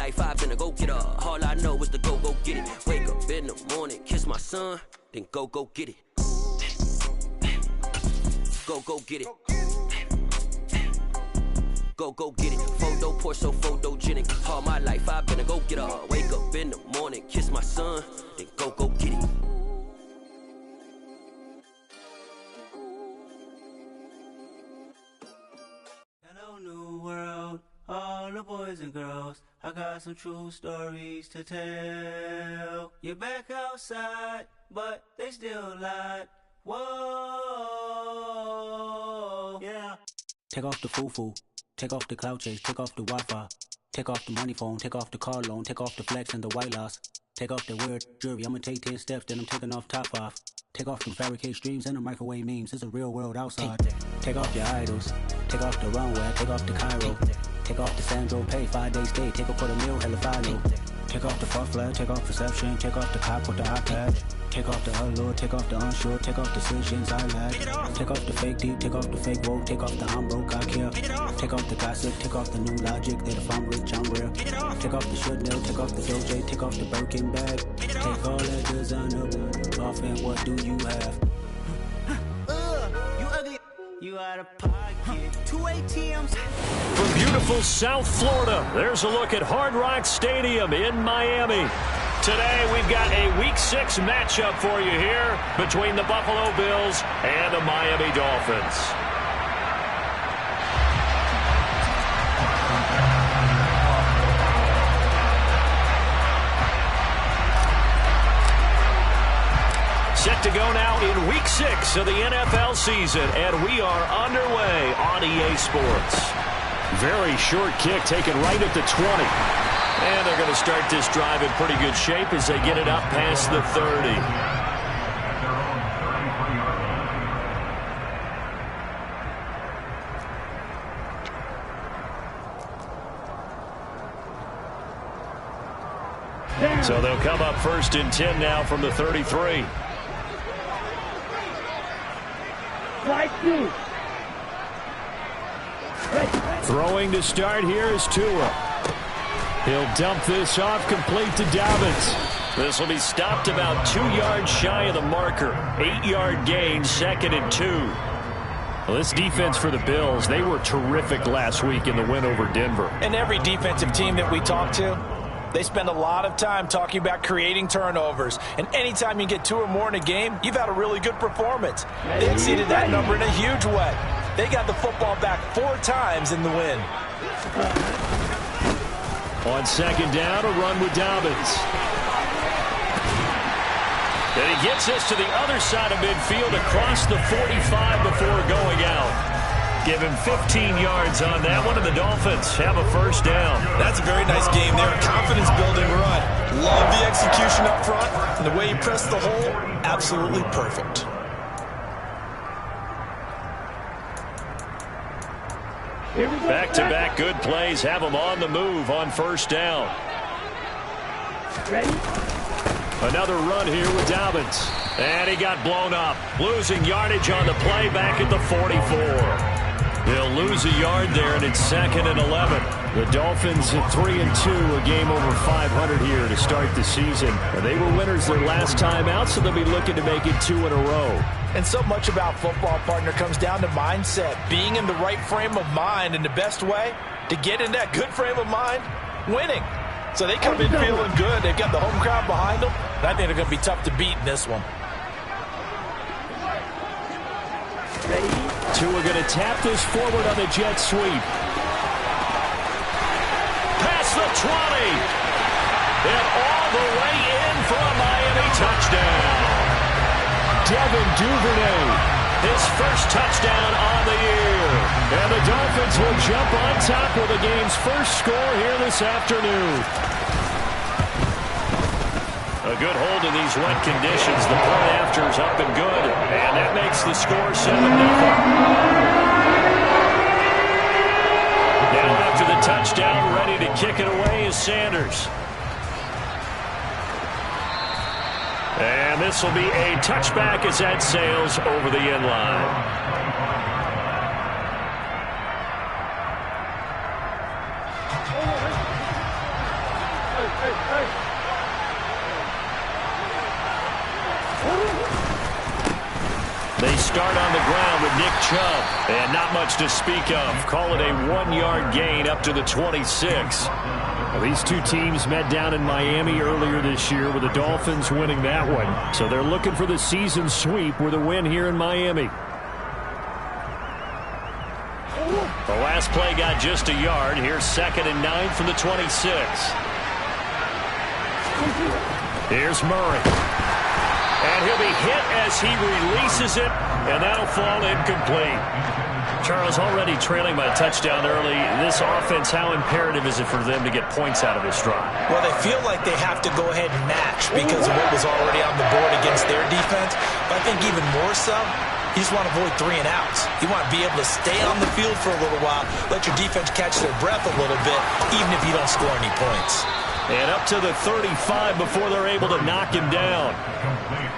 life, I've been a go-getter. All I know is to go get it. Wake up in the morning, kiss my son, then go get it. Go get it. Go get it. Photo poor, so photogenic. All my life, I've been a go-getter. Wake up in the morning, kiss my son, then go get it. Hello, new world, all the boys and girls. I got some true stories to tell. You're back outside, but they still lied. Whoa, yeah. Take off the foo-foo, take off the cloud chase, take off the Wi-Fi, take off the money phone, take off the car loan, take off the flex and the white loss, take off the weird jewelry. I'ma take 10 steps, then I'm taking off top 5. Take off them fabricate streams and the microwave memes. It's a real world outside. Take off your idols, take off the runway, take off the Cairo, take off the Sandro Pay, 5-day stay, take off for the meal, hella final. Take off the fuck flag, take off perception, take off the cop with the iPad. Take off the allure, take off the unsure, take off decisions I lack. Take off the fake deep, take off the fake woke, take off the I'm broke, I care. Take off the gossip, take off the new logic that if I'm rich, I'm real. Take off the should know, take off the Doja, take off the Birkin bag. Take all that designer off and what do you have? You ugly. You out of pocket. 2 ATMs. From beautiful South Florida, there's a look at Hard Rock Stadium in Miami. Today, we've got a Week 6 matchup for you here between the Buffalo Bills and the Miami Dolphins. Set to go now in Week 6 of the NFL season, and we are underway on EA Sports. Very short kick taken right at the 20. And they're going to start this drive in pretty good shape as they get it up past the 30. So they'll come up 1st and 10 now from the 33. Throwing to start here is Tua. He'll dump this off complete to Dobbins. This will be stopped about 2 yards shy of the marker. 8-yard gain, 2nd and 2. Well, this defense for the Bills, they were terrific last week in the win over Denver. And every defensive team that we talk to, they spend a lot of time talking about creating turnovers. And anytime you get 2 or more in a game, you've had a really good performance. They exceeded that number in a huge way. They got the football back 4 times in the win. On 2nd down, a run with Dobbins. And he gets us to the other side of midfield across the 45 before going out. Give him 15 yards on that one, and the Dolphins have a 1st down. That's a very nice game there. Confidence-building run. Love the execution up front, and the way he pressed the hole, absolutely perfect. Back-to-back good plays have them on the move on 1st down. Ready? Another run here with Dobbins. And he got blown up. Losing yardage on the play back at the 44. They'll lose a yard there, and it's 2nd and 11. The Dolphins at 3-2, a game over 500 here to start the season. And they were winners their last time out, so they'll be looking to make it 2 in a row. And so much about football, partner, comes down to mindset. Being in the right frame of mind, and the best way to get in that good frame of mind, winning. So they come in feeling good. They've got the home crowd behind them. And I think they're going to be tough to beat in this one. Tua going to tap this forward on the jet sweep. Past the 20. And all the way in for a Miami touchdown. Devin Duvernay, his 1st touchdown on the year. And the Dolphins will jump on top with the game's 1st score here this afternoon. A good hold in these wet conditions. The point after is up and good. And that makes the score 7-0. Now after the touchdown, ready to kick it away is Sanders. And this will be a touchback as that sails over the end line. They start on the ground with Nick Chubb, and not much to speak of. Call it a 1-yard gain up to the 26. Well, these two teams met down in Miami earlier this year with the Dolphins winning that one. So they're looking for the season sweep with a win here in Miami. The last play got just a yard. Here's 2nd and 9 from the 26. Here's Murray. And he'll be hit as he releases it, and that'll fall incomplete. Charles, already trailing by a touchdown early. This offense, how imperative is it for them to get points out of this drive? Well, they feel like they have to go ahead and match because of what was already on the board against their defense. But I think even more so, you just want to avoid 3 and outs. You want to be able to stay on the field for a little while, let your defense catch their breath a little bit, even if you don't score any points. And up to the 35 before they're able to knock him down.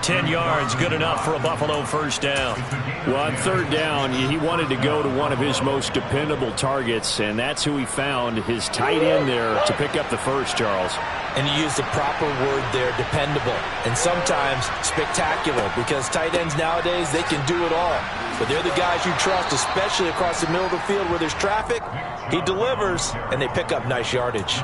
10 yards, good enough for a Buffalo first down. Well, on 3rd down, he wanted to go to one of his most dependable targets, and that's who he found, his tight end there to pick up the first, Charles. And you use the proper word there, dependable, and sometimes spectacular, because tight ends nowadays, they can do it all. But they're the guys you trust, especially across the middle of the field where there's traffic. He delivers, and they pick up nice yardage.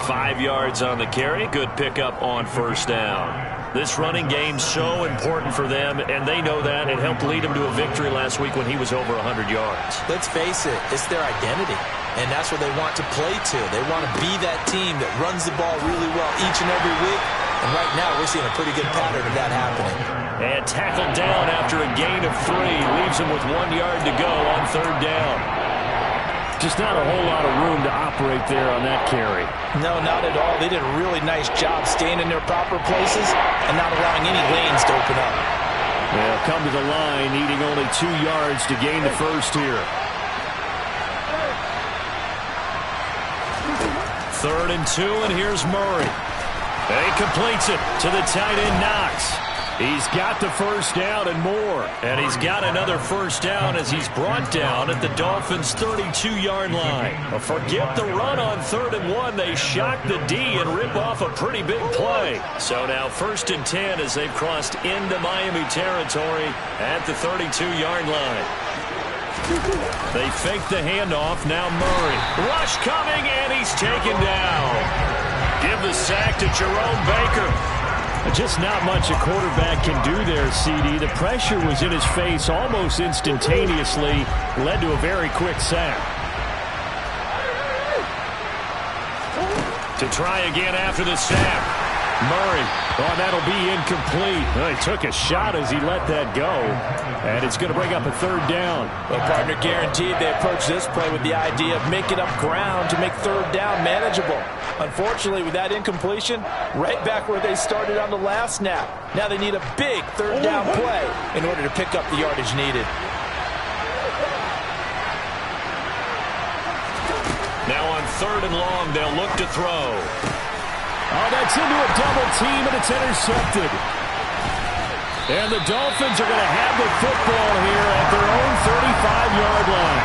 5 yards on the carry. Good pickup on first down. This running game's so important for them, and they know that. It helped lead them to a victory last week when he was over 100 yards. Let's face it, it's their identity, and that's what they want to play to. They want to be that team that runs the ball really well each and every week, and right now we're seeing a pretty good pattern of that happening. And tackled down after a gain of 3. Leaves him with 1 yard to go on 3rd down. Just not a whole lot of room to operate there on that carry. No, not at all. They did a really nice job staying in their proper places and not allowing any lanes to open up. They'll come to the line, needing only 2 yards to gain the first here. 3rd and 2, and here's Murray. And he completes it to the tight end, Knox. He's got the first down and more. And he's got another first down as he's brought down at the Dolphins' 32-yard line. But forget the run on 3rd and 1. They shock the D and rip off a pretty big play. So now 1st and 10 as they've crossed into Miami territory at the 32-yard line. They fake the handoff. Now Murray. Rush coming, and he's taken down. Give the sack to Jerome Baker. Just not much a quarterback can do there, CD. The pressure was in his face almost instantaneously, led to a very quick sack. To try again after the snap. Murray. Oh, that'll be incomplete. Well, he took a shot as he let that go, and it's going to bring up a 3rd down. Well, partner, guaranteed they approach this play with the idea of making up ground to make 3rd down manageable. Unfortunately, with that incompletion, right back where they started on the last snap. Now they need a big 3rd down play in order to pick up the yardage needed. Now on 3rd and long, they'll look to throw. Oh, that's into a double team, and it's intercepted. And the Dolphins are going to have the football here at their own 35-yard line.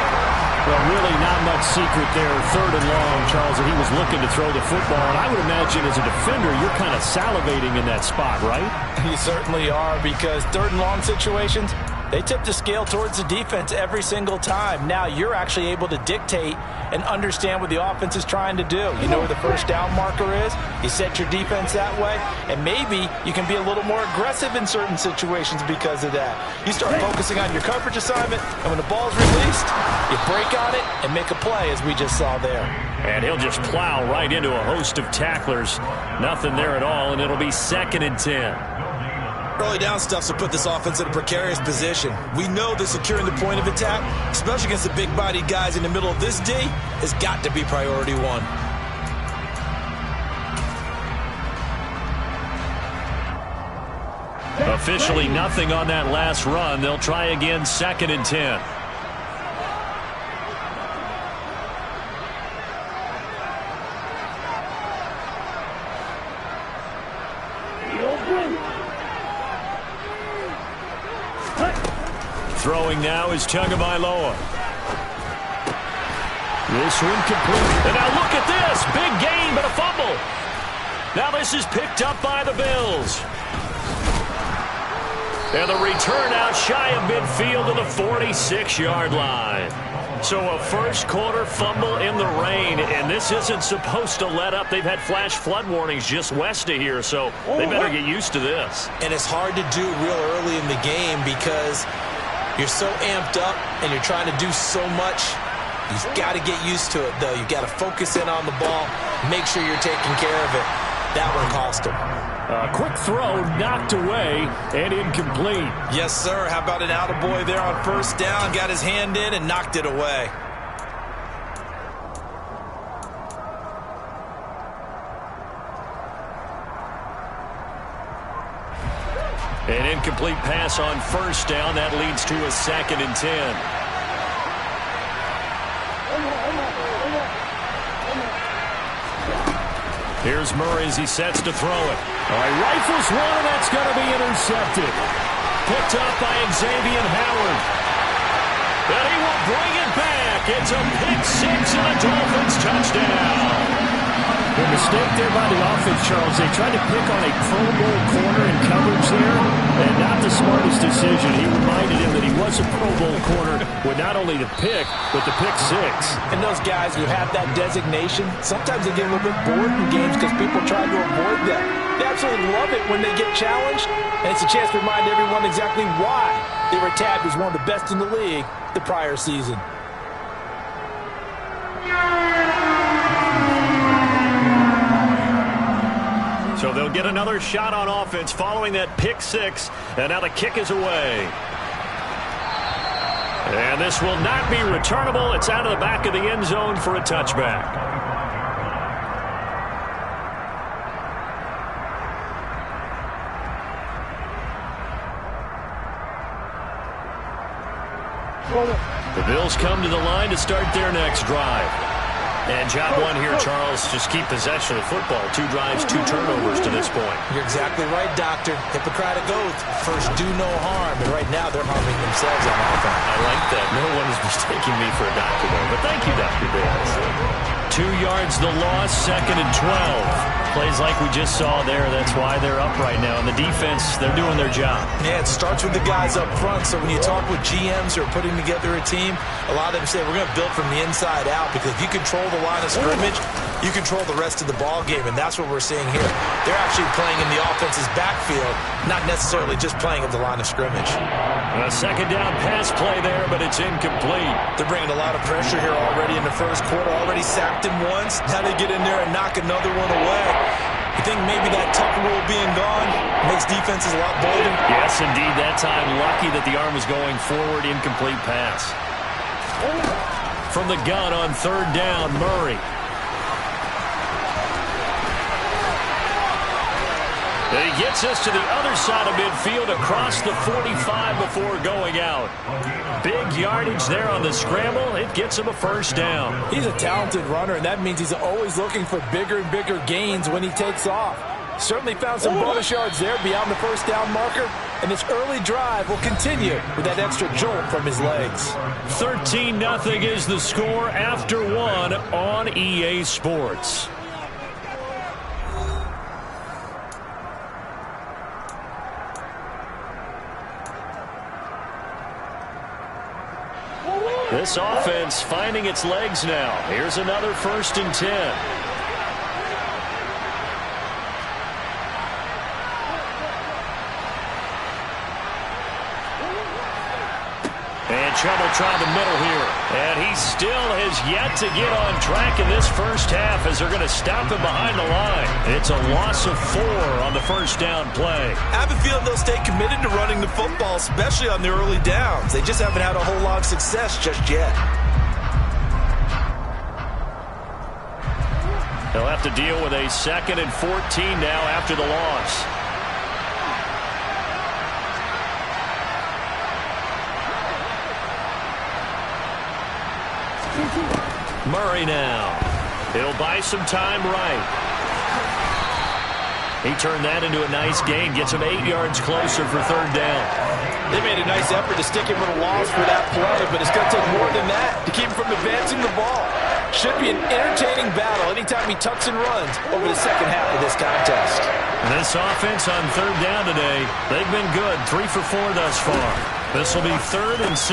Well, really not much secret there, 3rd and long, Charles, that he was looking to throw the football. And I would imagine as a defender, you're kind of salivating in that spot, right? You certainly are, because 3rd and long situations, they tip the scale towards the defense every single time. Now you're actually able to dictate and understand what the offense is trying to do. You know where the first down marker is. You set your defense that way, and maybe you can be a little more aggressive in certain situations because of that. You start focusing on your coverage assignment, and when the ball's released, you break on it and make a play, as we just saw there. And he'll just plow right into a host of tacklers. Nothing there at all, and it'll be 2nd and 10. Early down stuff will put this offense in a precarious position. We know that securing the point of attack, especially against the big-bodied guys in the middle of this D, has got to be priority 1. Officially nothing on that last run. They'll try again, 2nd and 10. Throwing now is Tagovailoa. This one complete. And now look at this. Big gain, but a fumble. Now this is picked up by the Bills. And the return out shy of midfield to the 46-yard line. So a first quarter fumble in the rain, and this isn't supposed to let up. They've had flash flood warnings just west of here, so they better get used to this. And it's hard to do real early in the game because you're so amped up and you're trying to do so much. You've got to get used to it, though. You've got to focus in on the ball, make sure you're taking care of it. That one cost him. A quick throw knocked away and incomplete. Yes, sir. How about an attaboy there on first down? Got his hand in and knocked it away. An incomplete pass on first down. That leads to a 2nd and 10. Here's Murray as he sets to throw it. All right, rifles one, and that's going to be intercepted. Picked up by Xavier Howard. And he will bring it back. It's a pick 6 and a Dolphins touchdown. The mistake there by the offense, Charles, they tried to pick on a Pro Bowl corner in coverage there, and not the smartest decision. He reminded him that he was a Pro Bowl corner with not only the pick, but the pick 6. And those guys who have that designation, sometimes they get a little bit bored in games because people try to avoid them. They absolutely love it when they get challenged, and it's a chance to remind everyone exactly why they were tagged as one of the best in the league the prior season. So they'll get another shot on offense following that pick 6, and now the kick is away. And this will not be returnable. It's out of the back of the end zone for a touchback. The Bills come to the line to start their next drive. And job one here, Charles, just keep possession of the football. 2 drives, 2 turnovers to this point. You're exactly right, Doctor. Hippocratic oath. First, do no harm. And right now, they're harming themselves on offense. I like that. No one is mistaking me for a doctor, though. But thank you, Dr. Bates. 2 yards the loss, 2nd and 12. Plays like we just saw there. That's why they're up right now. And the defense, they're doing their job. Yeah, it starts with the guys up front. So when you talk with GMs who are putting together a team, a lot of them say we're going to build from the inside out, because if you control the line of scrimmage, you control the rest of the ball game, and that's what we're seeing here. They're actually playing in the offense's backfield, not necessarily just playing at the line of scrimmage. A 2nd down pass play there, but it's incomplete. They're bringing a lot of pressure here already in the first quarter. Already sacked him once. Now they get in there and knock another one away. You think maybe that tuck rule being gone makes defenses a lot bolder? Yes, indeed. That time, lucky that the arm was going forward. Incomplete pass. From the gun on 3rd down, Murray. And he gets us to the other side of midfield across the 45 before going out. Big yardage there on the scramble. It gets him a first down. He's a talented runner, and that means he's always looking for bigger and bigger gains when he takes off. Certainly found some bonus yards there beyond the first down marker, and this early drive will continue with that extra jolt from his legs. 13-0 is the score after 1 on EA Sports. This offense finding its legs now. Here's another 1st and 10. And trouble trying the middle here. And he still has yet to get on track in this first half as they're going to stop him behind the line. It's a loss of 4 on the first down play. I have a feeling they'll stay committed to running the football, especially on the early downs. They just haven't had a whole lot of success just yet. They'll have to deal with a 2nd and 14 now after the loss. Murray now. He'll buy some time right. He turned that into a nice gain. Gets him 8 yards closer for 3rd down. They made a nice effort to stick him with a loss for that play, but it's going to take more than that to keep him from advancing the ball. Should be an entertaining battle anytime he tucks and runs over the second half of this contest. This offense on third down today, they've been good. 3 for 4 thus far. This will be 3rd and 6.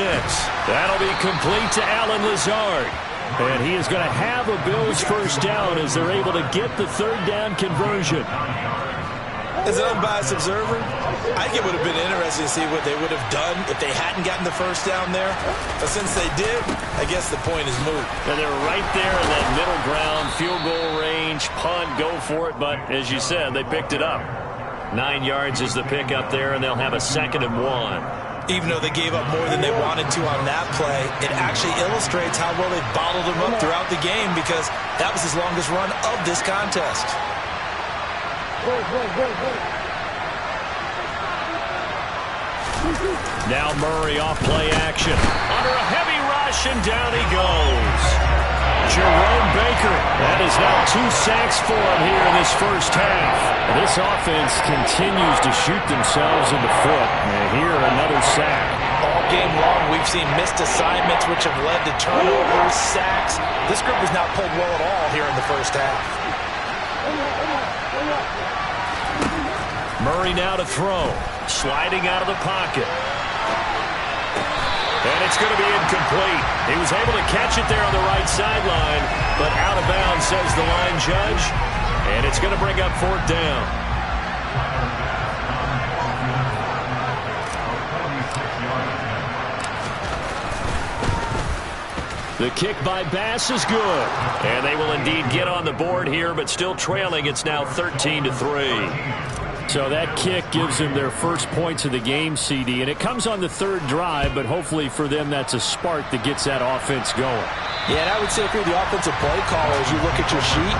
That'll be complete to Allen Lazard. And he is going to have a Bills first down as they're able to get the third down conversion. As an unbiased observer, I think it would have been interesting to see what they would have done if they hadn't gotten the first down there. But since they did, I guess the point is moot. And they're right there in that middle ground, field goal range, punt, go for it. But as you said, they picked it up. 9 yards is the pick up there, and they'll have a 2nd and 1. Even though they gave up more than they wanted to on that play, it actually illustrates how well they bottled them up throughout the game because that was his longest run of this contest. Now Murray off play action. Under a heavy rush, and down he goes. Jerome Baker. That is now 2 sacks for him here in this first half. This offense continues to shoot themselves in the foot. And here, another sack. All game long, we've seen missed assignments which have led to turnovers, sacks. This group has not played well at all here in the first half. Murray now to throw. Sliding out of the pocket. And it's going to be incomplete. He was able to catch it there on the right sideline, but out of bounds, says the line judge. And it's going to bring up 4th down. The kick by Bass is good. And they will indeed get on the board here, but still trailing. It's now 13-3. So that kick gives them their first points of the game, CD, and it comes on the 3rd drive, but hopefully for them that's a spark that gets that offense going. Yeah, and I would say if you're the offensive play caller, as you look at your sheet,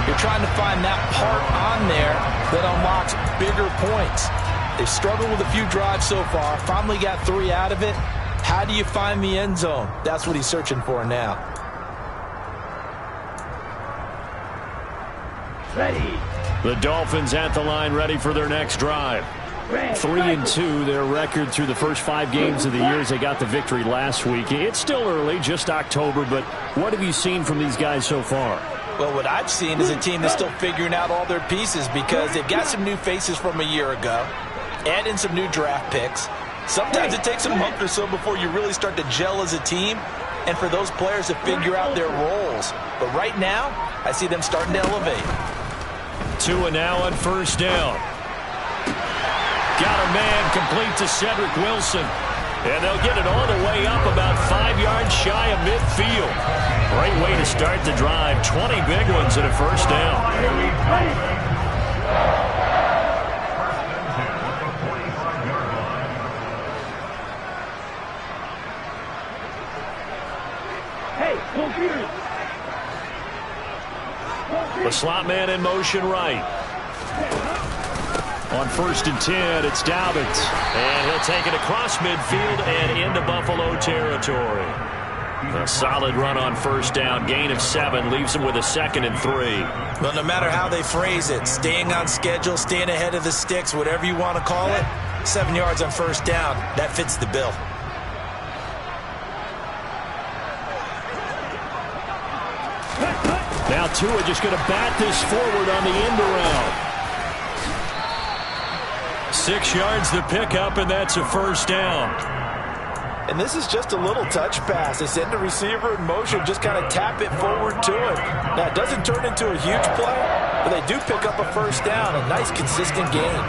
you're trying to find that part on there that unlocks bigger points. They've struggled with a few drives so far, finally got 3 out of it. How do you find the end zone? That's what he's searching for now. Ready. The Dolphins at the line, ready for their next drive. 3-2, their record through the first 5 games of the year as they got the victory last week. It's still early, just October, but what have you seen from these guys so far? Well, what I've seen is a team that's still figuring out all their pieces because they've got some new faces from a year ago, add in some new draft picks. Sometimes it takes a month or so before you really start to gel as a team and for those players to figure out their roles. But right now, I see them starting to elevate. Tua now on first down. Got a man complete to Cedric Wilson. And they'll get it all the way up about 5 yards shy of midfield. Great way to start the drive. 20 big ones in a first down. The slot man in motion right. On 1st and 10, it's Dobbins. And he'll take it across midfield and into Buffalo territory. A solid run on first down. Gain of 7 leaves him with a 2nd and 3. Well, no matter how they phrase it, staying on schedule, staying ahead of the sticks, whatever you want to call it, 7 yards on first down, that fits the bill. Now Tua just going to bat this forward on the end around. 6 yards the pickup, and that's a first down. And this is just a little touch pass. They send the receiver in motion, just kind of tap it forward to him. Now, it doesn't turn into a huge play, but they do pick up a first down, a nice, consistent gain.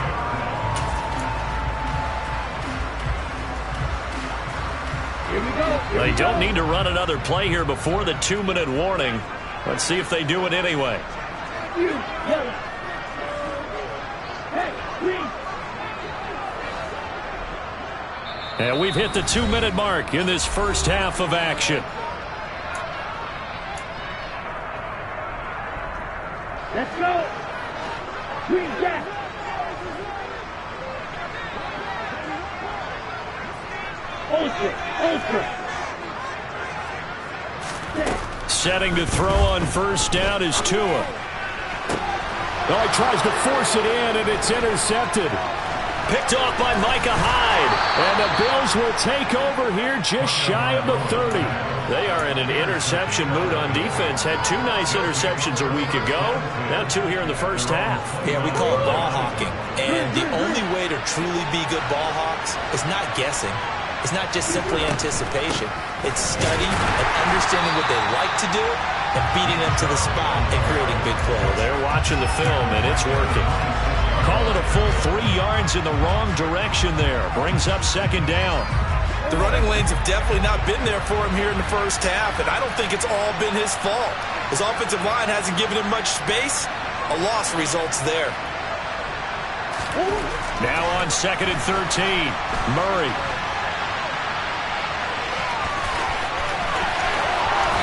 They don't need to run another play here before the 2-minute warning. Let's see if they do it anyway. And we've hit the 2-minute mark in this first half of action. Let's go. Green Jack. Ultra. Setting to throw on first down is Tua. Oh, he tries to force it in, and it's intercepted. Picked off by Micah Hyde. And the Bills will take over here just shy of the 30. They are in an interception mood on defense. Had 2 nice interceptions a week ago. Now 2 here in the first half. Yeah, we call it ball hawking. And the only way to truly be good ball hawks is not guessing. It's not just simply anticipation. It's studying and understanding what they like to do and beating them to the spot and creating big plays. Well, they're watching the film, and it's working. Call it a full 3 yards in the wrong direction there. Brings up second down. The running lanes have definitely not been there for him here in the first half, and I don't think it's all been his fault. His offensive line hasn't given him much space. A loss results there. Now on 2nd and 13, Murray.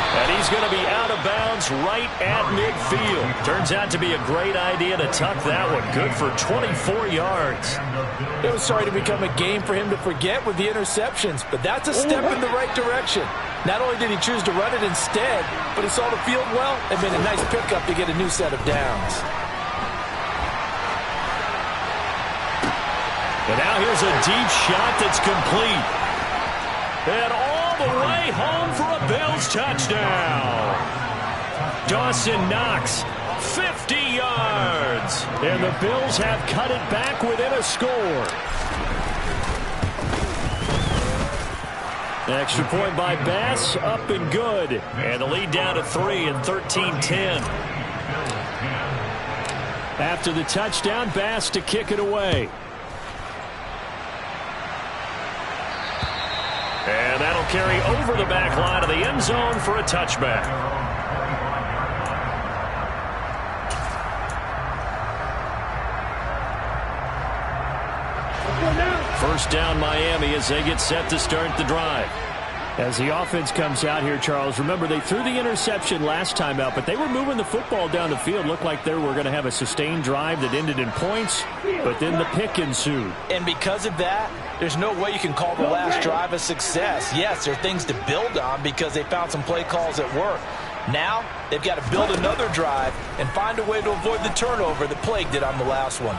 And he's going to be out of bounds right at midfield. Turns out to be a great idea to tuck that one. Good for 24 yards. It was starting to become a game for him to forget with the interceptions, but that's a step in the right direction. Not only did he choose to run it instead, but he saw the field well and made a nice pickup to get a new set of downs. And now here's a deep shot that's complete. And all the way home for a Bills touchdown. Dawson Knox, 50 yards. And the Bills have cut it back within a score. Extra point by Bass, up and good. And the lead down to 3 and 13-10. After the touchdown, Bass to kick it away. And that'll carry over the back line of the end zone for a touchback. First down Miami as they get set to start the drive. As the offense comes out here, Charles, remember they threw the interception last time out, but they were moving the football down the field. Looked like they were going to have a sustained drive that ended in points, but then the pick ensued. And because of that, there's no way you can call the last drive a success. Yes, there are things to build on because they found some play calls at work. Now, they've got to build another drive and find a way to avoid the turnover that plagued it on the last one.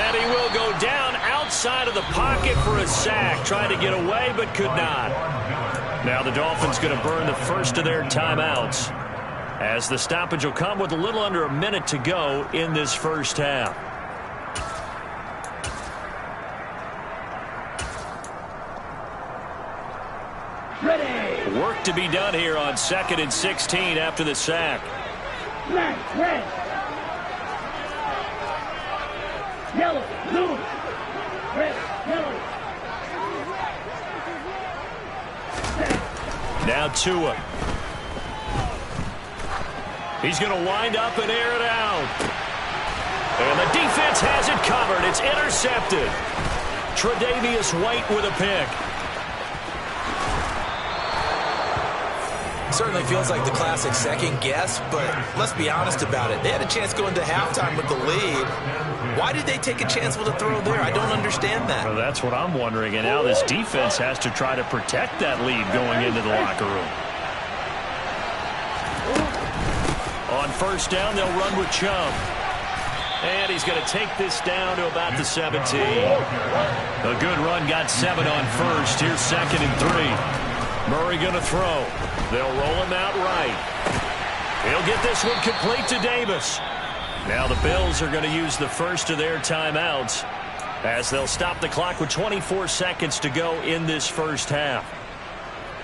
And he will go down outside of the pocket for a sack. Trying to get away, but could not. Now the Dolphins going to burn the first of their timeouts, as the stoppage will come with a little under a minute to go in this first half. Ready. Work to be done here on 2nd and 16 after the sack. Red. Yellow, blue, red, yellow. Now Tua. He's going to wind up and air it out. And the defense has it covered. It's intercepted. Tre'Davious White with a pick. Certainly feels like the classic second guess, but let's be honest about it. They had a chance going to halftime with the lead. Why did they take a chance with a throw there? I don't understand that. Well, that's what I'm wondering. And now this defense has to try to protect that lead going into the locker room. On first down, they'll run with Chubb. And he's going to take this down to about the 17. A good run, got 7 on first. Here's 2nd and 3. Murray going to throw. They'll roll him out right. He'll get this one complete to Davis. Now the Bills are going to use the first of their timeouts as they'll stop the clock with 24 seconds to go in this first half.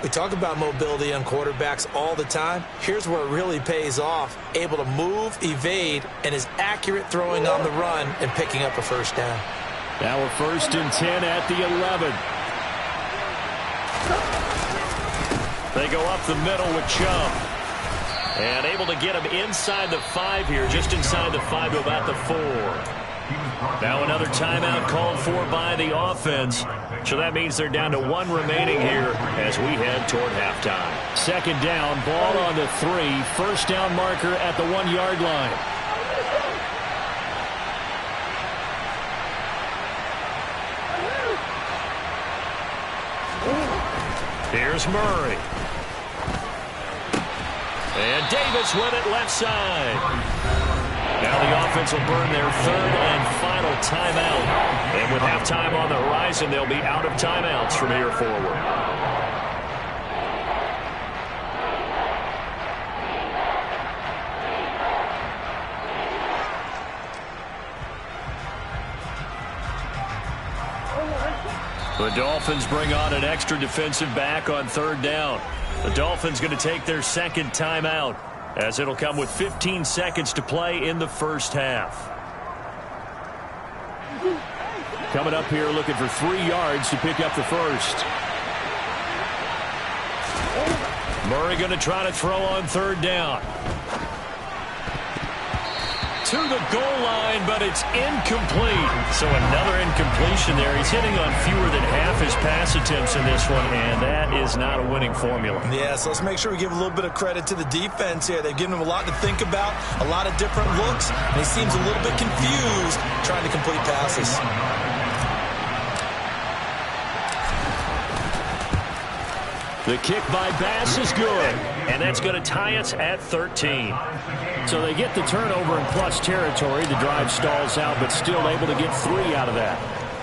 We talk about mobility on quarterbacks all the time. Here's where it really pays off. Able to move, evade, and is accurate throwing on the run and picking up a first down. Now we're 1st and 10 at the 11. They go up the middle with Chubb. And able to get him inside the 5 here, just inside the 5 to about the 4. Now another timeout called for by the offense. So that means they're down to 1 remaining here as we head toward halftime. 2nd down, ball on the 3. First down marker at the 1-yard line. Here's Murray. And Davis with it left side. Now the offense will burn their third and final timeout. And with halftime on the horizon, they'll be out of timeouts from here forward. The Dolphins bring on an extra defensive back on third down. The Dolphins going to take their second timeout, as it'll come with 15 seconds to play in the first half. Coming up here looking for 3 yards to pick up the first. Murray going to try to throw on third down. To the goal line, but it's incomplete. So another incompletion there. He's hitting on fewer than half his pass attempts in this one, and that is not a winning formula. Yeah, so let's make sure we give a little bit of credit to the defense here. They've given him a lot to think about, a lot of different looks, and he seems a little bit confused trying to complete passes. The kick by Bass is good, and that's going to tie us at 13. So they get the turnover in plus territory. The drive stalls out, but still able to get 3 out of that.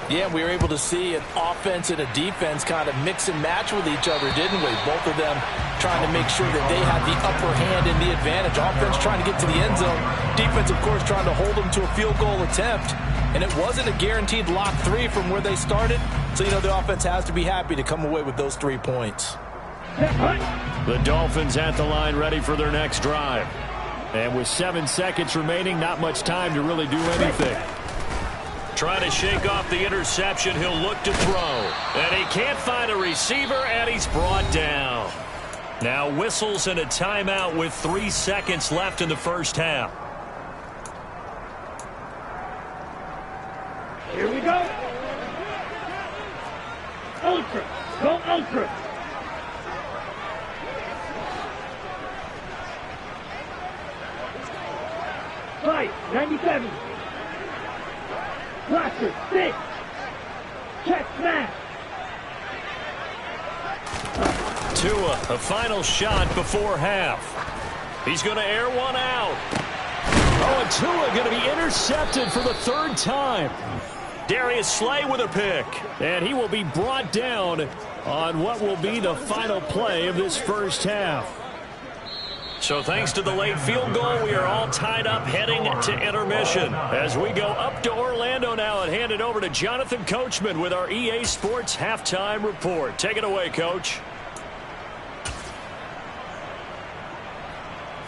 Yeah, we were able to see an offense and a defense kind of mix and match with each other, didn't we? Both of them trying to make sure that they had the upper hand and the advantage. Offense trying to get to the end zone. Defense, of course, trying to hold them to a field goal attempt. And it wasn't a guaranteed lock 3 from where they started. So, the offense has to be happy to come away with those 3 points. The Dolphins at the line ready for their next drive. And with 7 seconds remaining, not much time to really do anything. Trying to shake off the interception, he'll look to throw. And he can't find a receiver, and he's brought down. Now whistles and a timeout with 3 seconds left in the first half. Here we go. Ultra. Go Ultra. Fight, 97. Blaster, 6. Check smash. Tua, a final shot before half. He's going to air one out. Oh, and Tua going to be intercepted for the 3rd time. Darius Slay with a pick. And he will be brought down on what will be the final play of this first half. So thanks to the late field goal, we are all tied up heading to intermission. As we go up to Orlando now and hand it over to Jonathan Coachman with our EA Sports Halftime Report. Take it away, Coach.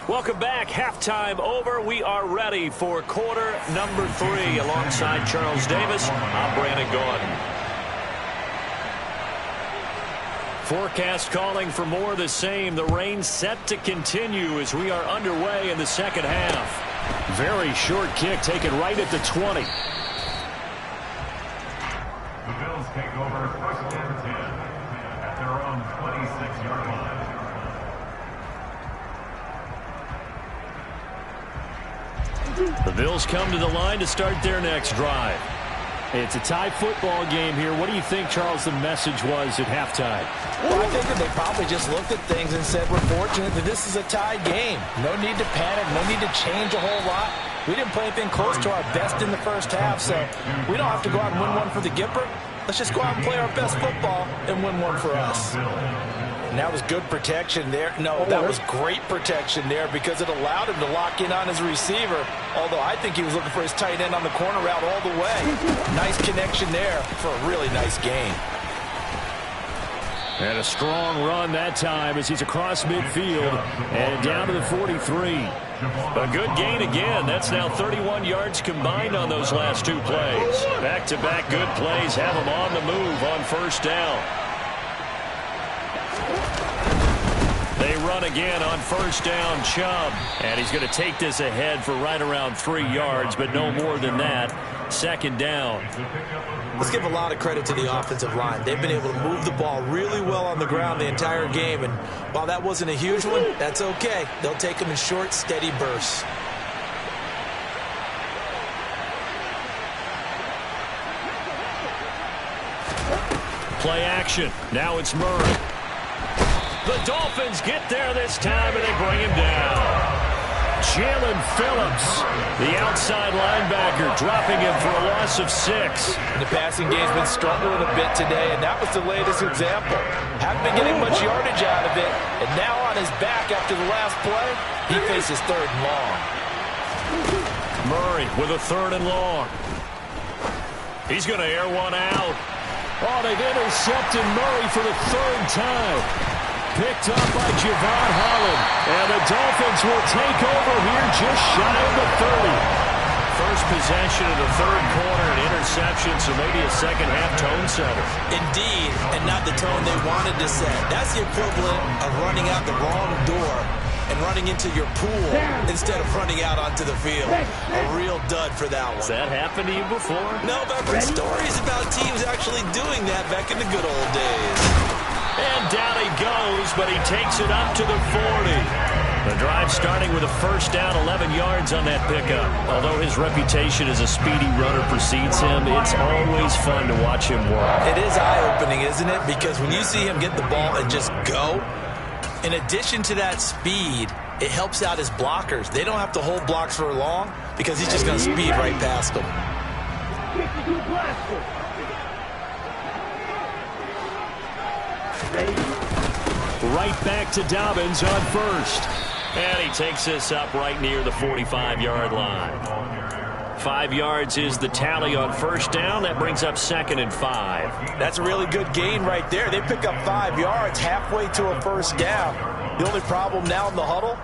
Welcome back. Halftime over. We are ready for quarter number 3. Alongside Charles Davis, I'm Brandon Gaudin. Forecast calling for more of the same. The rain set to continue as we are underway in the second half. Very short kick taken right at the 20. The Bills take over 1st and 10 at their own 26-yard line. The Bills come to the line to start their next drive. It's a tie football game here. What do you think, Charles, the message was at halftime? Well, I think that they probably just looked at things and said, we're fortunate that this is a tie game. No need to panic. No need to change a whole lot. We didn't play anything close to our best in the first half, so we don't have to go out and win one for the Gipper. Let's just go out and play our best football and win one for us. And that was good protection there. No, that was great protection there because it allowed him to lock in on his receiver, although I think he was looking for his tight end on the corner route all the way. Nice connection there for a really nice gain. And a strong run that time as he's across midfield and down to the 43. A good gain again. That's now 31 yards combined on those last 2 plays. Back-to-back good plays have him on the move on first down. They run again on first down, Chubb. And he's going to take this ahead for right around 3 yards, but no more than that. Second down. Let's give a lot of credit to the offensive line. They've been able to move the ball really well on the ground the entire game. And while that wasn't a huge one, that's okay. They'll take them in short, steady bursts. Play action. Now it's Murray. The Dolphins get there this time, and they bring him down. Jalen Phillips, the outside linebacker, dropping him for a loss of 6. The passing game's been struggling a bit today, and that was the latest example. Haven't been getting much yardage out of it, and now on his back after the last play, he faces 3rd and long. Murray with a 3rd and long. He's going to air one out. Oh, they've intercepted Murray for the 3rd time. Picked up by Javon Holland. And the Dolphins will take over here just shy of the 30. First possession of the 3rd quarter, an interception, so maybe a second-half tone setter. Indeed, and not the tone they wanted to set. That's the equivalent of running out the wrong door and running into your pool instead of running out onto the field. A real dud for that one. Has that happened to you before? No, but I've read stories about teams actually doing that back in the good old days. And down he goes, but he takes it up to the 40. The drive starting with a first down, 11 yards on that pickup. Although his reputation as a speedy runner precedes him, it's always fun to watch him work. It is eye-opening, isn't it? Because when you see him get the ball and just go, in addition to that speed, it helps out his blockers. They don't have to hold blocks for long because he's just going to speed right past them. Right back to Dobbins on first. And he takes this up right near the 45-yard line. 5 yards is the tally on first down. That brings up 2nd and 5. That's a really good gain right there. They pick up 5 yards halfway to a first down. The only problem now in the huddle,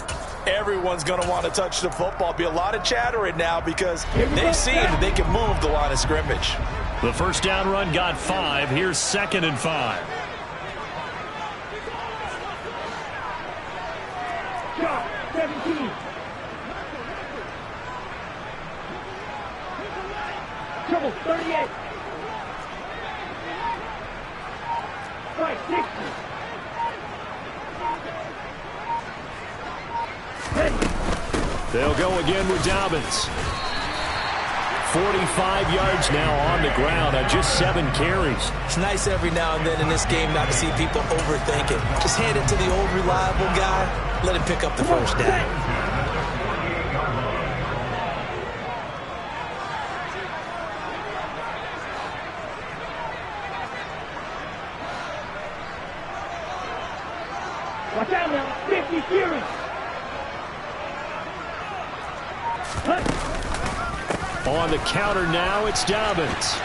everyone's going to want to touch the football. Be a lot of chattering now because they've seen that they can move the line of scrimmage. The first down run got 5. Here's 2nd and 5. Shot, 17. Trouble, 38. Right, 60. They'll go again with Dobbins. 45 yards now on the ground on just 7 carries. It's nice every now and then in this game not to see people overthink it. Just hand it to the old reliable guy. Let him pick up the first down. Watch out now, 50 series. On the counter now, it's Dobbins.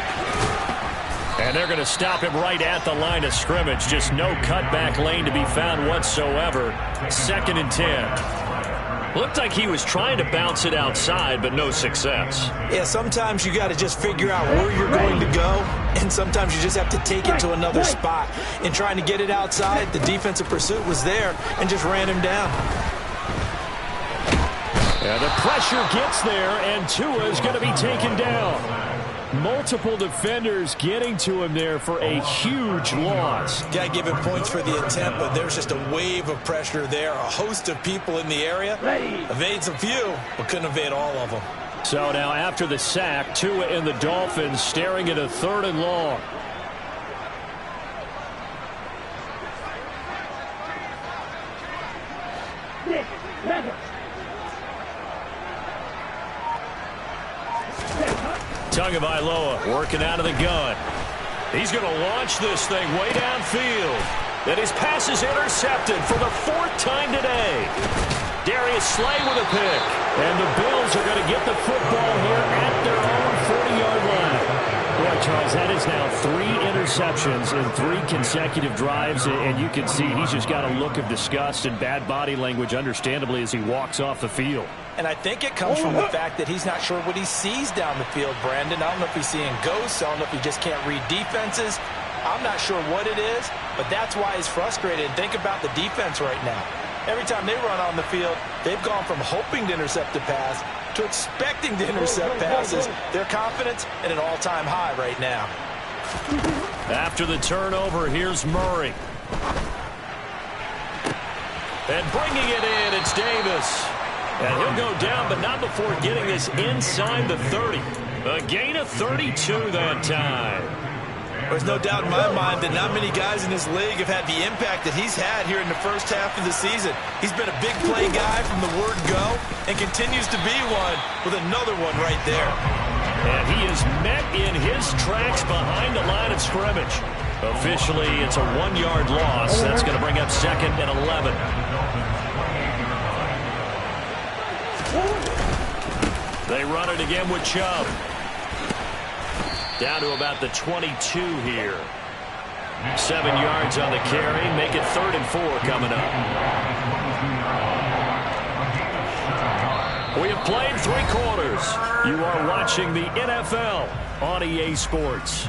And they're going to stop him right at the line of scrimmage. Just no cutback lane to be found whatsoever. 2nd and 10. Looked like he was trying to bounce it outside, but no success. Yeah, sometimes you got to just figure out where you're going to go, and sometimes you just have to take it to another spot. In trying to get it outside, the defensive pursuit was there and just ran him down. Yeah, the pressure gets there, and Tua is going to be taken down. Multiple defenders getting to him there for a huge loss. Got to give him points for the attempt, but there's just a wave of pressure there. A host of people in the area. Evades a few, but couldn't evade all of them. So now after the sack, Tua and the Dolphins staring at a 3rd and long. Tagovailoa working out of the gun. He's going to launch this thing way downfield. And his pass is intercepted for the 4th time today. Darius Slay with a pick. And the Bills are going to get the football here at their own 40-yard line. Boy, Charles, that is now 3 interceptions in 3 consecutive drives. And you can see he's just got a look of disgust and bad body language, understandably, as he walks off the field. And I think it comes from the fact that he's not sure what he sees down the field, Brandon. I don't know if he's seeing ghosts. I don't know if he just can't read defenses. I'm not sure what it is, but that's why he's frustrated. Think about the defense right now. Every time they run on the field, they've gone from hoping to intercept a pass to expecting to intercept passes. Their confidence at an all-time high right now. After the turnover, here's Murray. And bringing it in, it's Davis. And he'll go down, but not before getting this inside the 30. A gain of 32 that time. There's no doubt in my mind that not many guys in this league have had the impact that he's had here in the first half of the season. He's been a big play guy from the word go and continues to be one with another one right there. And he is met in his tracks behind the line of scrimmage. Officially, it's a 1-yard loss. That's going to bring up 2nd and 11. They run it again with Chubb. Down to about the 22 here. 7 yards on the carry. Make it 3rd and 4 coming up. We have played 3 quarters. You are watching the NFL on EA Sports.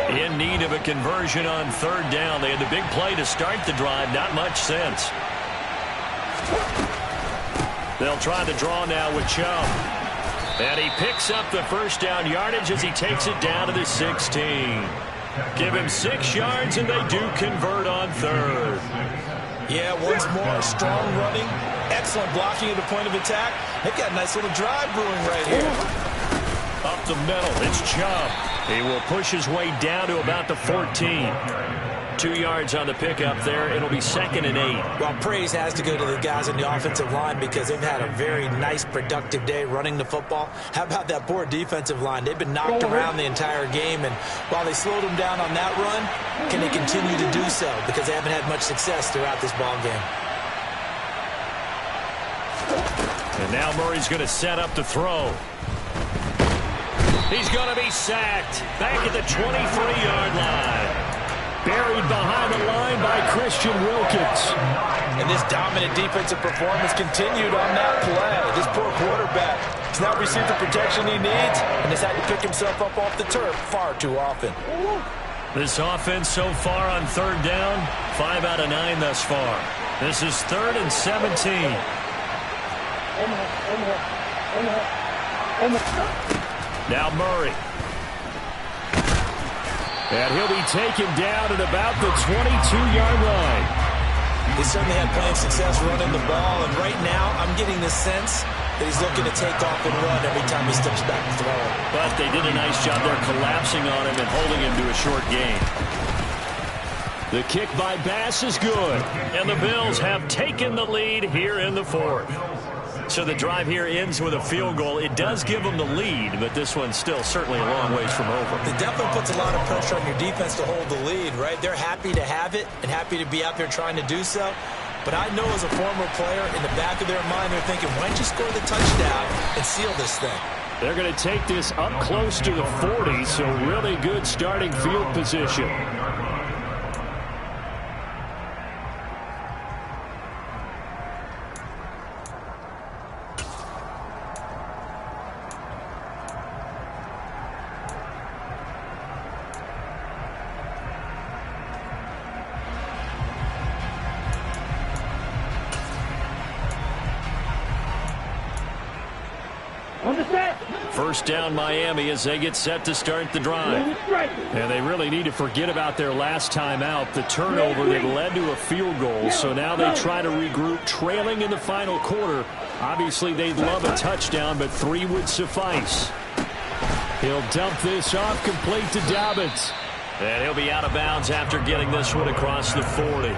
In need of a conversion on 3rd down. They had the big play to start the drive. Not much sense. They'll try the draw now with Chubb. And he picks up the 1st down yardage as he takes it down to the 16. Give him 6 yards, and they do convert on 3rd. Yeah, once more, strong running, excellent blocking at the point of attack. They've got a nice little drive brewing right here. Up the middle, it's Chubb. He will push his way down to about the 14. 2 yards on the pickup there. It'll be 2nd and 8. Well, praise has to go to the guys on the offensive line because they've had a very nice, productive day running the football. How about that poor defensive line? They've been knocked around the entire game, and while they slowed them down on that run, can they continue to do so? Because they haven't had much success throughout this ball game. And now Murray's going to set up the throw. He's going to be sacked back at the 23-yard line. Buried behind the line by Christian Wilkins. And this dominant defensive performance continued on that play. This poor quarterback has not received the protection he needs and has had to pick himself up off the turf far too often. This offense so far on 3rd down, 5 out of 9 thus far. This is 3rd and 17. Now Murray. And he'll be taken down at about the 22-yard line. They certainly had plenty of success running the ball, and right now I'm getting the sense that he's looking to take off and run every time he steps back to throw. But they did a nice job there collapsing on him and holding him to a short gain. The kick by Bass is good, and the Bills have taken the lead here in the 4th. So the drive here ends with a field goal. It does give them the lead, but this one's still certainly a long ways from over. It definitely puts a lot of pressure on your defense to hold the lead, right? They're happy to have it and happy to be out there trying to do so. But I know as a former player, in the back of their mind, they're thinking, why don't you score the touchdown and seal this thing? They're going to take this up close to the 40, so really good starting field position. First down Miami as they get set to start the drive. And they really need to forget about their last time out, the turnover that led to a field goal. So now they try to regroup, trailing in the final quarter. Obviously, they'd love a touchdown, but 3 would suffice. He'll dump this off, complete to Dobbins. And he'll be out of bounds after getting this one across the 40.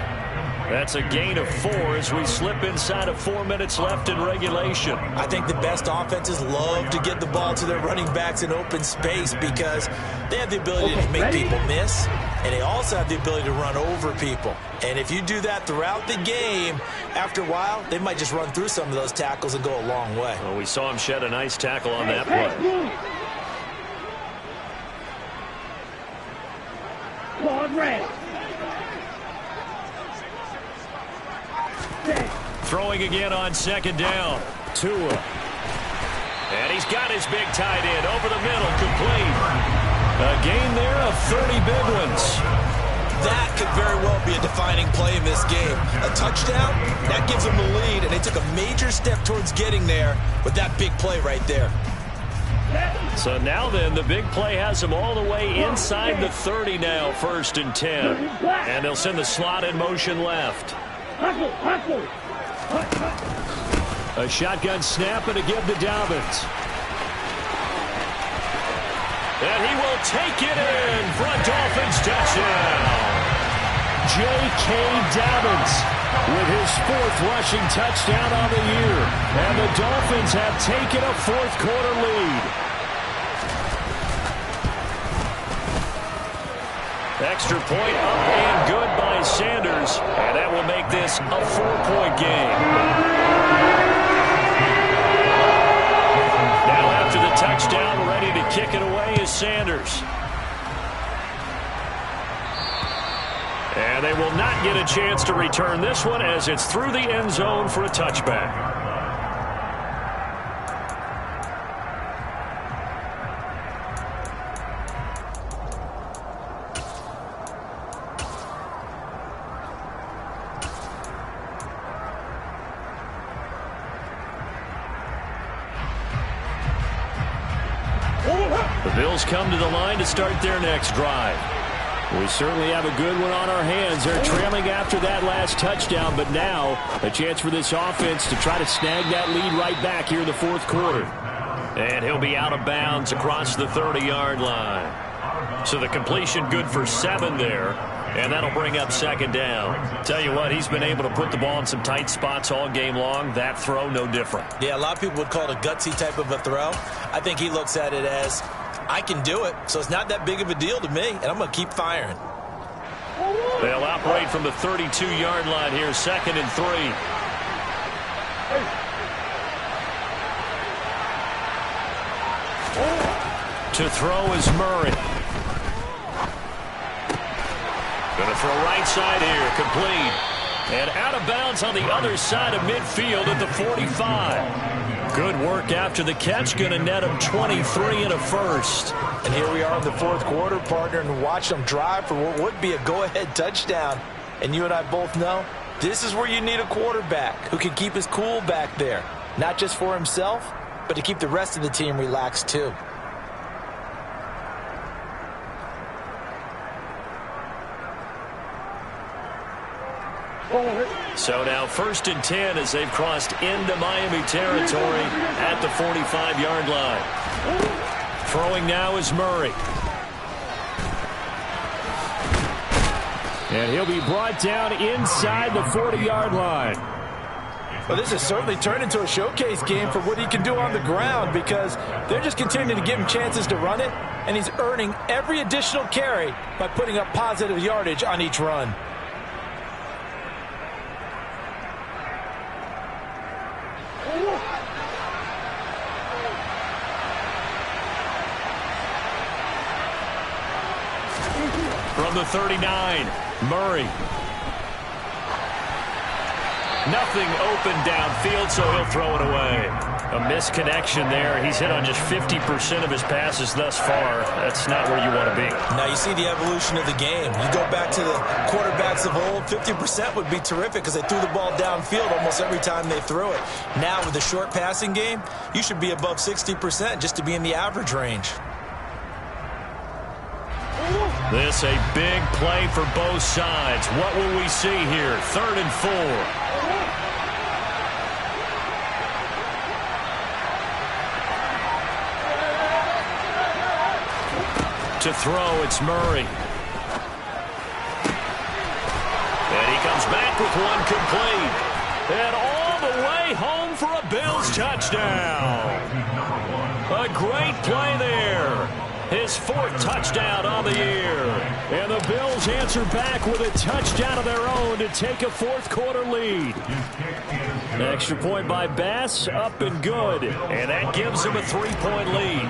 That's a gain of 4 as we slip inside of 4 minutes left in regulation. I think the best offenses love to get the ball to their running backs in open space because they have the ability to make people miss, and they also have the ability to run over people. And if you do that throughout the game, after a while, they might just run through some of those tackles and go a long way. Well, we saw him shed a nice tackle on that play. Throwing again on 2nd down. Tua. And he's got his big tight end over the middle, complete. A gain there of 30 big ones. That could very well be a defining play in this game. A touchdown, that gives them the lead, and they took a major step towards getting there with that big play right there. So now then, the big play has them all the way inside the 30 now, 1st and 10. And they'll send the slot in motion left. A shotgun snap and a give to Dobbins. And he will take it in for a Dolphins touchdown. J.K. Dobbins with his 4th rushing touchdown on the year. And the Dolphins have taken a 4th quarter lead. Extra point up and good by Sanders. And that will make this a 4-point game. Now after the touchdown, ready to kick it away is Sanders. And they will not get a chance to return this one as it's through the end zone for a touchback. The Bills come to the line to start their next drive. We certainly have a good one on our hands. They're trailing after that last touchdown, but now a chance for this offense to try to snag that lead right back here in the 4th quarter. And he'll be out of bounds across the 30-yard line. So the completion good for 7 there, and that'll bring up 2nd down. Tell you what, he's been able to put the ball in some tight spots all game long. That throw, no different. Yeah, a lot of people would call it a gutsy type of a throw. I think he looks at it as, I can do it, so it's not that big of a deal to me, and I'm going to keep firing. They'll operate from the 32-yard line here, 2nd and 3. To throw is Murray. Going to throw right side here, complete. And out of bounds on the other side of midfield at the 45. Good work after the catch. Going to net him 23 and a first. And here we are in the 4th quarter, partner, and watch them drive for what would be a go-ahead touchdown. And you and I both know this is where you need a quarterback who can keep his cool back there. Not just for himself, but to keep the rest of the team relaxed too. So now 1st and 10 as they've crossed into Miami territory at the 45-yard line. Throwing now is Murray. And he'll be brought down inside the 40-yard line. Well, this has certainly turned into a showcase game for what he can do on the ground because they're just continuing to give him chances to run it, and he's earning every additional carry by putting up positive yardage on each run. From the 39, Murray. Nothing open downfield, so he'll throw it away. A misconnection there. He's hit on just 50% of his passes thus far. That's not where you want to be. Now you see the evolution of the game. You go back to the quarterbacks of old, 50% would be terrific because they threw the ball downfield almost every time they threw it. Now with the short passing game, you should be above 60% just to be in the average range. This a big play for both sides. What will we see here? 3rd and 4. To throw, it's Murray. And he comes back with one complete. And all the way home for a Bills touchdown. A great play there. His 4th touchdown on the year. And the Bills answer back with a touchdown of their own to take a 4th quarter lead. An extra point by Bass, up and good. And that gives him a 3-point lead.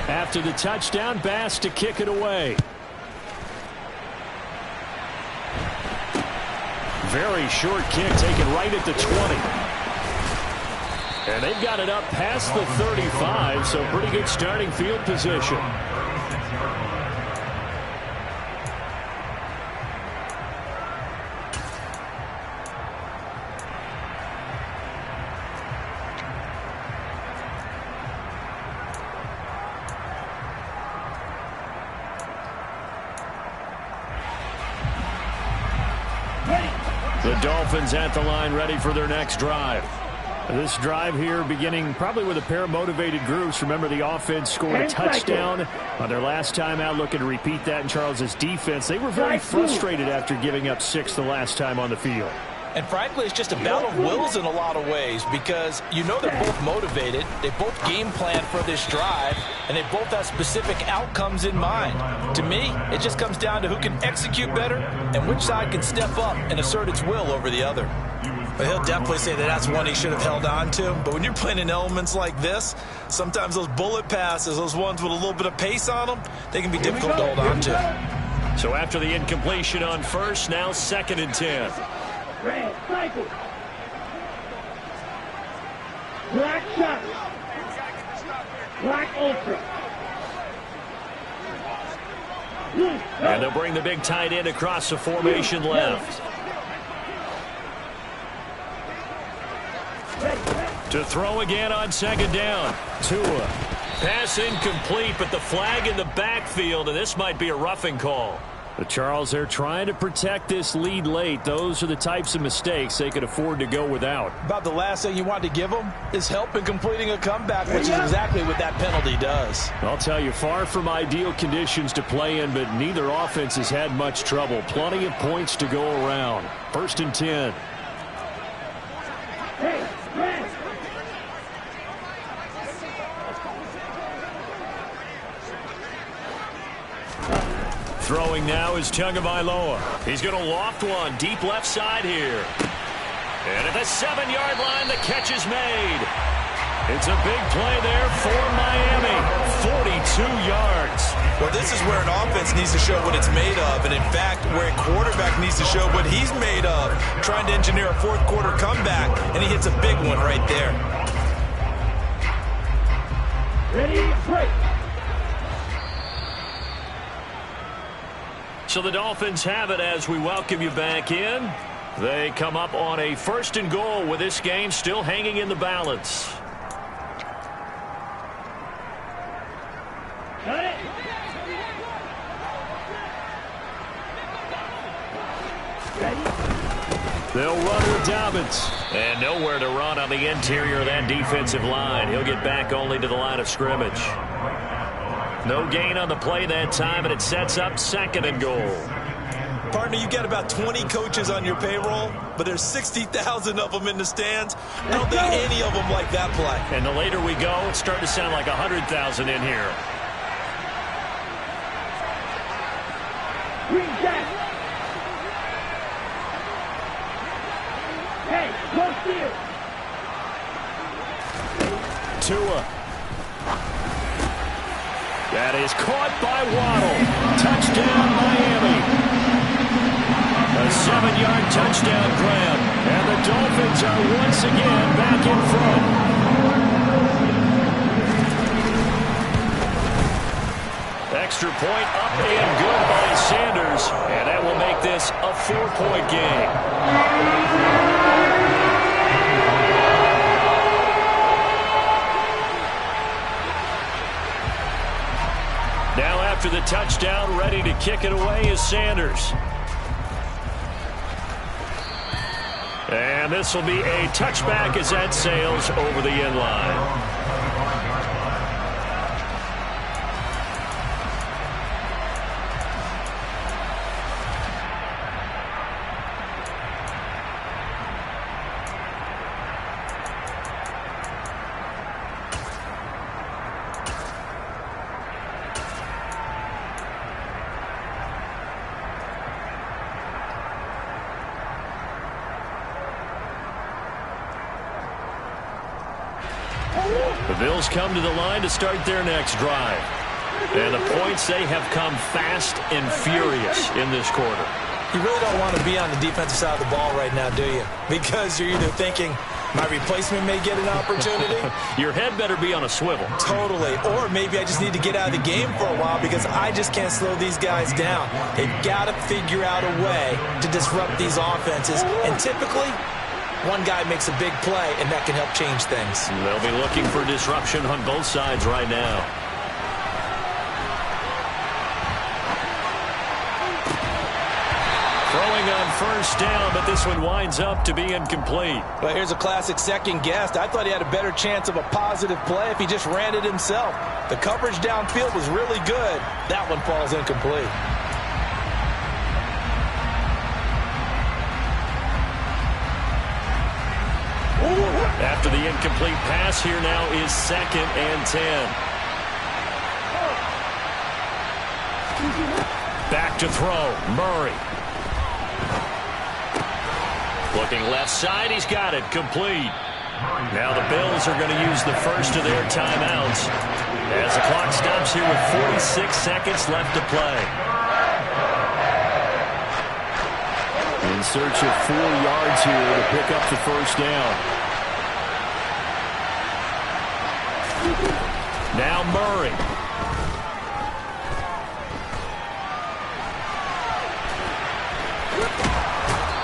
After the touchdown, Bass to kick it away. Very short kick taken right at the 20. And they've got it up past the 35, so pretty good starting field position. The Dolphins at the line, ready for their next drive. This drive here beginning probably with a pair of motivated groups. Remember, the offense scored a touchdown on their last time out, looking to repeat that in Charles' defense. They were very frustrated after giving up 6 the last time on the field. And frankly, it's just a battle of wills in a lot of ways because you know they're both motivated. They both game plan for this drive, and they both have specific outcomes in mind. To me, it just comes down to who can execute better and which side can step up and assert its will over the other. But he'll definitely say that that's one he should have held on to. But when you're playing in elements like this, sometimes those bullet passes, those ones with a little bit of pace on them, they can be difficult to hold on to. So after the incompletion on first, now 2nd and 10. Red cycle. Black shot. Black ultra. And they'll bring the big tight end across the formation left. To throw again on 2nd down. Tua. Pass incomplete, but the flag in the backfield, and this might be a roughing call. The Charles, they're trying to protect this lead late. Those are the types of mistakes they could afford to go without. About the last thing you want to give them is help in completing a comeback, which is exactly what that penalty does. I'll tell you, far from ideal conditions to play in, but neither offense has had much trouble. Plenty of points to go around. 1st and 10. Hey, red. Throwing now is Tagovailoa. He's going to loft one deep left side here. And at the 7-yard line, the catch is made. It's a big play there for Miami. 42 yards. Well, this is where an offense needs to show what it's made of. And, in fact, where a quarterback needs to show what he's made of. Trying to engineer a 4th quarter comeback, and he hits a big one right there. Ready, break. So the Dolphins have it as we welcome you back in. They come up on a 1st and goal with this game still hanging in the balance. Cut it. They'll run with Dobbins. And nowhere to run on the interior of that defensive line. He'll get back only to the line of scrimmage. No gain on the play that time, and it sets up 2nd and goal. Partner, you got about 20 coaches on your payroll, but there's 60,000 of them in the stands. I don't think any of them like that play. And the later we go, it's starting to sound like 100,000 in here. Green jack. Hey, close field. Tua. That is caught by Waddle. Touchdown, Miami. A 7-yard touchdown grab. And the Dolphins are once again back in front. Extra point up and good by Sanders. And that will make this a 4-point game. Now after the touchdown, ready to kick it away is Sanders. And this will be a touchback as that sails over the end line. The Bills come to the line to start their next drive. And the points, they have come fast and furious in this quarter. You really don't want to be on the defensive side of the ball right now, do you? Because you're either thinking, my replacement may get an opportunity. Your head better be on a swivel. Totally. Or maybe I just need to get out of the game for a while because I just can't slow these guys down. They've got to figure out a way to disrupt these offenses. And typically, one guy makes a big play, and that can help change things. They'll be looking for disruption on both sides right now. Throwing on first down, but this one winds up to be incomplete. Well, here's a classic second guess. I thought he had a better chance of a positive play if he just ran it himself. The coverage downfield was really good. That one falls incomplete. After the incomplete pass, here now is 2nd and 10. Back to throw, Murray. Looking left side, he's got it, complete. Now the Bills are going to use the first of their timeouts as the clock stops here with 46 seconds left to play. In search of 4 yards here to pick up the first down. Now Murray.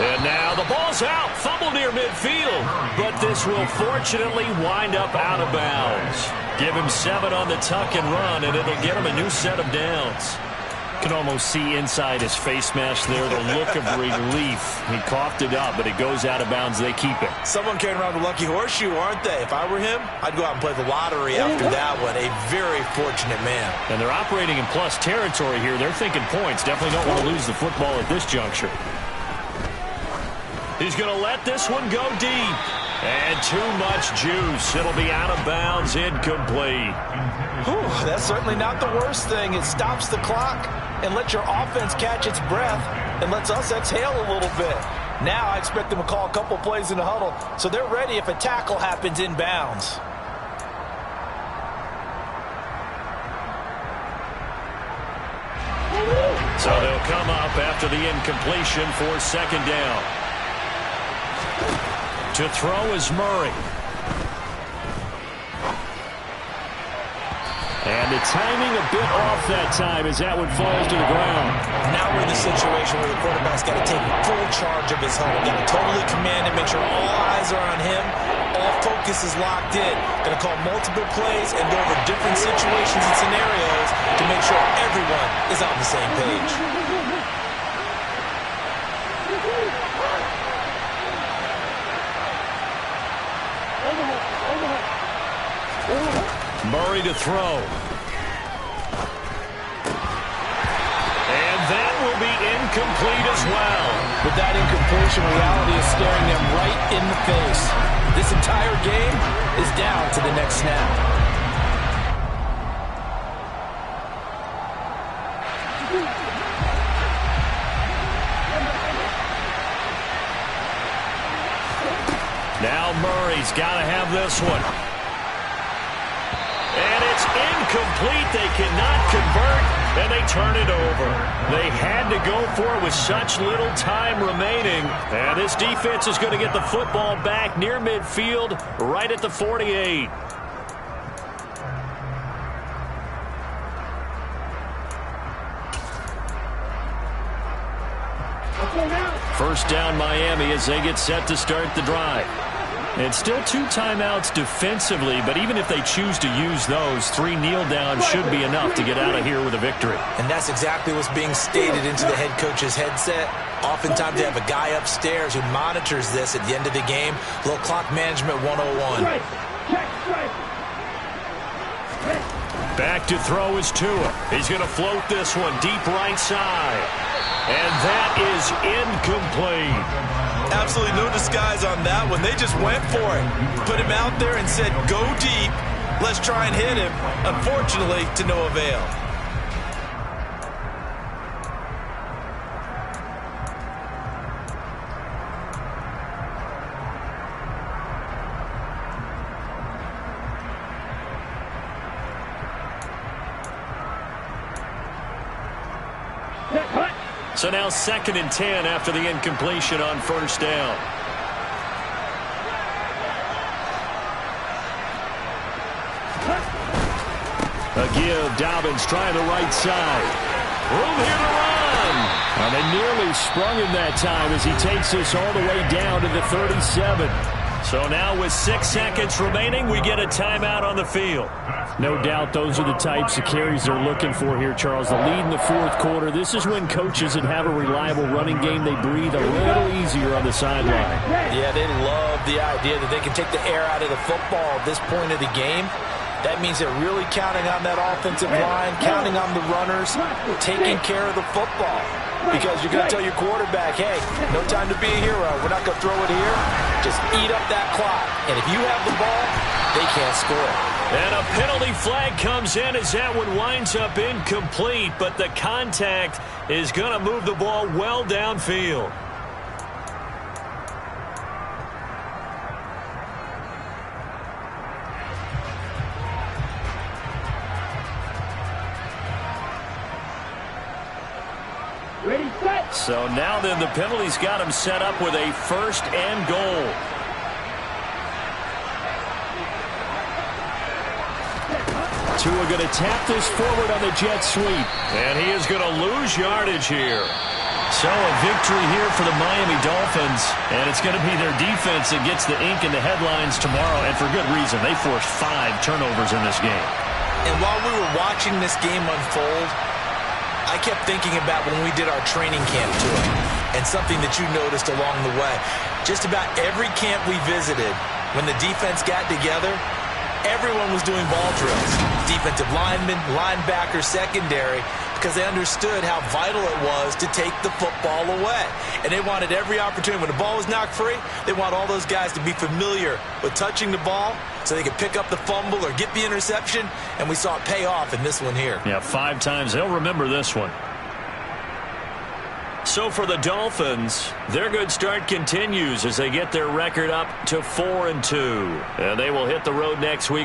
And now the ball's out. Fumble near midfield. But this will fortunately wind up out of bounds. Give him 7 on the tuck and run, and it'll get him a new set of downs. You can almost see inside his face mask there the look of relief. He coughed it up, but it goes out of bounds. They keep it. Someone carrying around a lucky horseshoe, aren't they? If I were him, I'd go out and play the lottery after that one. A very fortunate man. And they're operating in plus territory here. They're thinking points. Definitely don't want to lose the football at this juncture. He's going to let this one go deep. And too much juice. It'll be out of bounds, incomplete. Whew, that's certainly not the worst thing. It stops the clock and lets your offense catch its breath and lets us exhale a little bit. Now I expect them to call a couple plays in the huddle so they're ready if a tackle happens in bounds. So they'll come up after the incompletion for 2nd down. To throw is Murray. And the timing a bit off that time as that one falls to the ground. Now we're in the situation where the quarterback's got to take full charge of his huddle. Got to totally command it, make sure all eyes are on him. All focus is locked in. Going to call multiple plays and go over different situations and scenarios to make sure everyone is on the same page. Murray to throw. And that will be incomplete as well. With that incompletion, reality is staring them right in the face. This entire game is down to the next snap. Now Murray's got to have this one. And it's incomplete. They cannot convert, and they turn it over. They had to go for it with such little time remaining. And this defense is going to get the football back near midfield, right at the 48. First down Miami as they get set to start the drive. And still 2 timeouts defensively, but even if they choose to use those, 3 kneel downs should be enough to get out of here with a victory. And that's exactly what's being stated into the head coach's headset. Oftentimes they have a guy upstairs who monitors this at the end of the game. Little clock management 101. Back to throw is Tua. He's going to float this one deep right side. And that is incomplete. Absolutely no disguise on that one. They just went for it. Put him out there and said, go deep. Let's try and hit him. Unfortunately, to no avail. So now 2nd and 10 after the incompletion on first down. A give, Dobbins trying the right side. Room here to run. And they nearly sprung him that time as he takes this all the way down to the 37. So now with 6 seconds remaining, we get a timeout on the field. No doubt those are the types of carries they're looking for here, Charles. The lead in the fourth quarter. This is when coaches that have a reliable running game, they breathe a little easier on the sideline. Yeah, they love the idea that they can take the air out of the football at this point of the game. That means they're really counting on that offensive line, counting on the runners, taking care of the football. Because you're going to tell your quarterback, hey, no time to be a hero. We're not going to throw it here. Just eat up that clock. And if you have the ball, they can't score. And a penalty flag comes in as that one winds up incomplete. But the contact is going to move the ball well downfield. Ready, set. So now then the penalty's got him set up with a 1st and goal. Tua going to tap this forward on the jet sweep. And he is going to lose yardage here. So a victory here for the Miami Dolphins. And it's going to be their defense that gets the ink in the headlines tomorrow. And for good reason. They forced 5 turnovers in this game. And while we were watching this game unfold, I kept thinking about when we did our training camp tour and something that you noticed along the way. Just about every camp we visited, when the defense got together, everyone was doing ball drills. Defensive linemen, linebackers, secondary, because they understood how vital it was to take the football away. And they wanted every opportunity. When the ball was knocked free, they want all those guys to be familiar with touching the ball so they could pick up the fumble or get the interception, and we saw it pay off in this one here. Yeah, 5 times. They'll remember this one. So for the Dolphins, their good start continues as they get their record up to 4-2. And they will hit the road next week